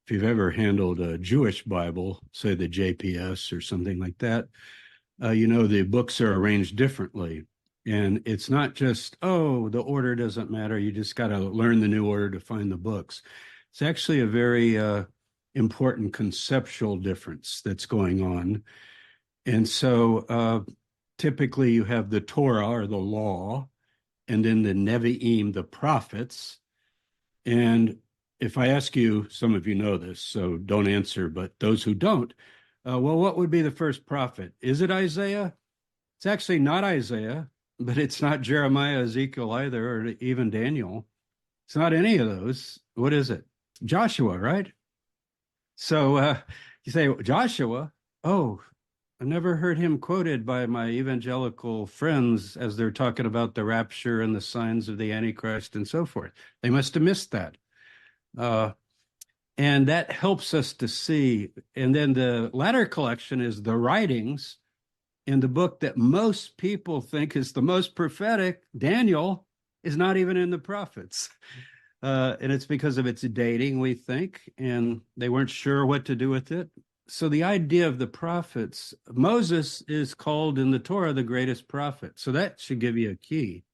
if you've ever handled a Jewish Bible, say the JPS or something like that, the books are arranged differently. And it's not just, oh, the order doesn't matter. You just got to learn the new order to find the books. It's actually a very important conceptual difference that's going on. And so typically you have the Torah or the law, and then the Nevi'im, the prophets. And if I ask you, some of you know this, so don't answer, but those who don't, well, what would be the first prophet? Is it Isaiah? It's actually not Isaiah, but it's not Jeremiah, Ezekiel either, or even Daniel. It's not any of those. What is it? Joshua, right? So you say, Joshua? Oh, I never heard him quoted by my evangelical friends as they're talking about the rapture and the signs of the Antichrist and so forth. They must have missed that. And that helps us to see. And then the latter collection is the writings in the book that most people think is the most prophetic. Daniel is not even in the prophets. And it's because of its dating, we think, and they weren't sure what to do with it. So the idea of the prophets, Moses is called in the Torah the greatest prophet. So that should give you a key.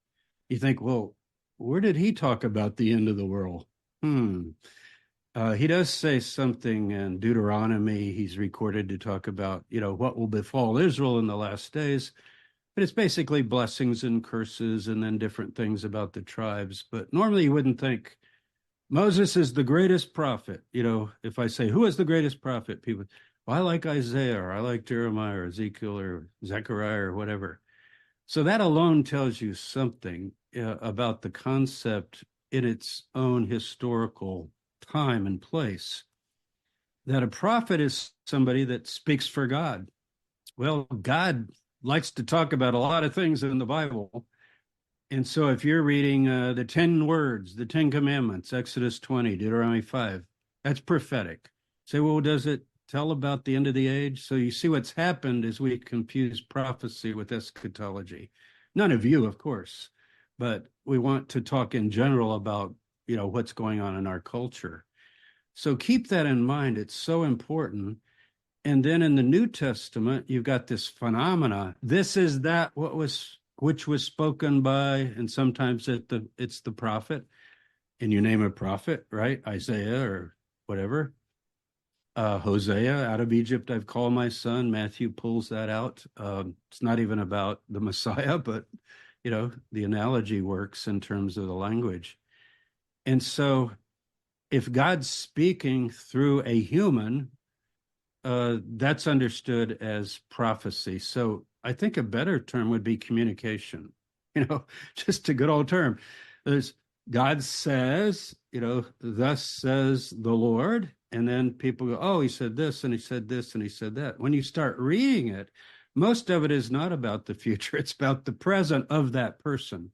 You think, well, where did he talk about the end of the world? He does say something in Deuteronomy. He's recorded to talk about, what will befall Israel in the last days. But it's basically blessings and curses and then different things about the tribes. But normally you wouldn't think Moses is the greatest prophet. If I say, who is the greatest prophet? People, well, I like Isaiah, or I like Jeremiah, or Ezekiel, or Zechariah, or whatever. So that alone tells you something about the concept in its own historical time and place, that a prophet is somebody that speaks for God. Well, God likes to talk about a lot of things in the Bible. And so if you're reading the 10 words, the 10 commandments, Exodus 20, Deuteronomy 5, that's prophetic. Say, well, does it tell about the end of the age? So you see what's happened is we confuse prophecy with eschatology. None of you, of course, but we want to talk in general about, what's going on in our culture. So keep that in mind. It's so important. And then in the New Testament, you've got this phenomena. This is that which was spoken by, and sometimes it's the prophet, and you name a prophet, right? Isaiah or whatever. Hosea, out of Egypt I've called my son. Matthew pulls that out. It's not even about the Messiah, but the analogy works in terms of the language. And so if God's speaking through a human, that's understood as prophecy. So I think a better term would be communication, just a good old term. There's God says, thus says the Lord. And then people go, oh, he said this, and he said this, and he said that. When you start reading it, most of it is not about the future. It's about the present of that person.